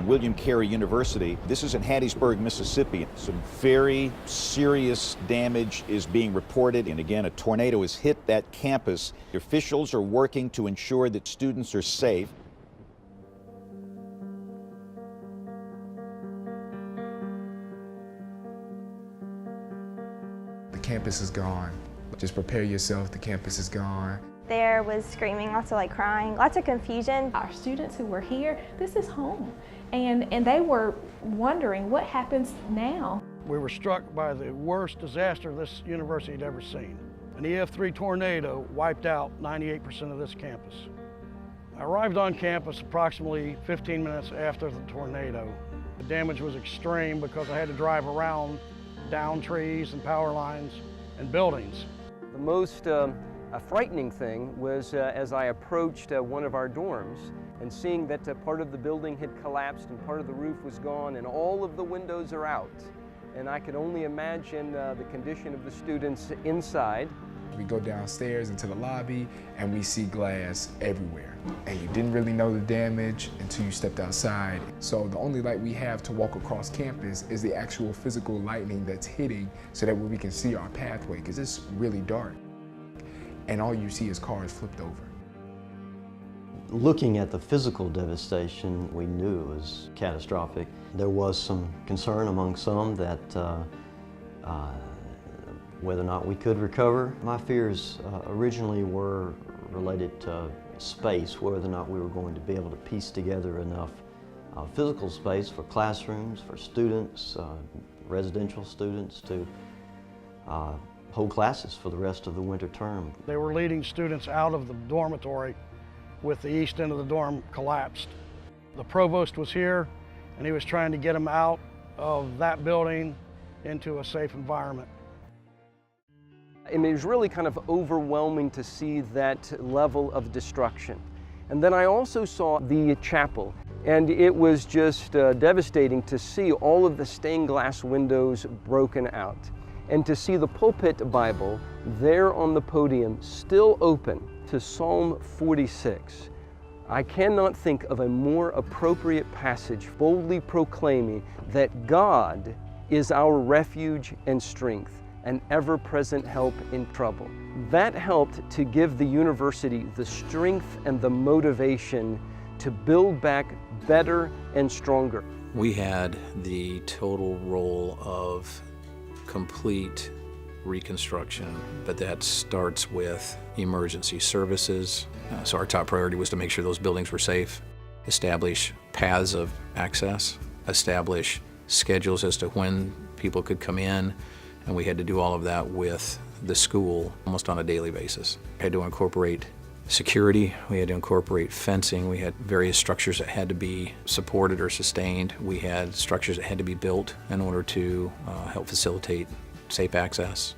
William Carey University. This is in Hattiesburg, Mississippi. Some very serious damage is being reported, and again, a tornado has hit that campus. Officials are working to ensure that students are safe. The campus is gone. Just prepare yourself, the campus is gone. There was screaming, lots of crying, lots of confusion. Our students who were here, this is home. And they were wondering what happens now. We were struck by the worst disaster this university had ever seen. An EF3 tornado wiped out 98% of this campus. I arrived on campus approximately 15 minutes after the tornado. The damage was extreme because I had to drive around down trees and power lines and buildings. The most frightening thing was as I approached one of our dorms and seeing that part of the building had collapsed and part of the roof was gone and all of the windows are out. And I could only imagine the condition of the students inside. We go downstairs into the lobby and we see glass everywhere. And you didn't really know the damage until you stepped outside. So the only light we have to walk across campus is the actual physical lightning that's hitting so that we can see our pathway, because it's really dark. And all you see is cars flipped over. Looking at the physical devastation, we knew it was catastrophic. There was some concern among some that whether or not we could recover. My fears originally were related to space, whether or not we were going to be able to piece together enough physical space for classrooms, for students, residential students to hold classes for the rest of the winter term. They were leading students out of the dormitory with the east end of the dorm collapsed. The provost was here and he was trying to get them out of that building into a safe environment. I mean, it was really kind of overwhelming to see that level of destruction. And then I also saw the chapel, and it was just devastating to see all of the stained glass windows broken out, and to see the pulpit Bible there on the podium still open to Psalm 46. I cannot think of a more appropriate passage boldly proclaiming that God is our refuge and strength, an ever-present help in trouble. That helped to give the university the strength and the motivation to build back better and stronger. We had the total role of complete reconstruction, but that starts with emergency services. So our top priority was to make sure those buildings were safe, establish paths of access, establish schedules as to when people could come in, and we had to do all of that with the school almost on a daily basis. We had to incorporate security, we had to incorporate fencing, we had various structures that had to be supported or sustained. We had structures that had to be built in order to help facilitate safe access.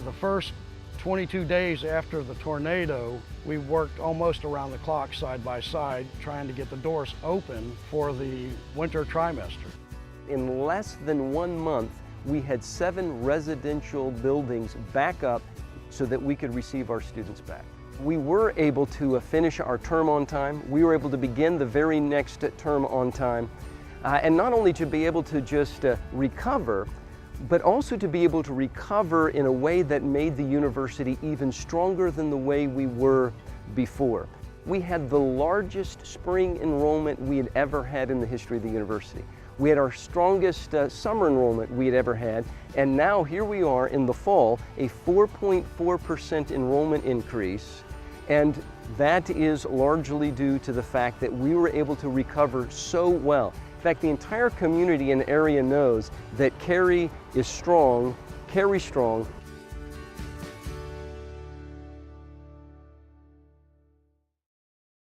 The first 22 days after the tornado, we worked almost around the clock side by side trying to get the doors open for the winter trimester. In less than 1 month, we had 7 residential buildings back up so that we could receive our students back. We were able to finish our term on time. We were able to begin the very next term on time. And not only to be able to just recover, but also to be able to recover in a way that made the university even stronger than the way we were before. We had the largest spring enrollment we had ever had in the history of the university. We had our strongest summer enrollment we had ever had, and now here we are in the fall, a 4.4% enrollment increase, and that is largely due to the fact that we were able to recover so well. In fact, the entire community and area knows that Carey is strong, Carey strong,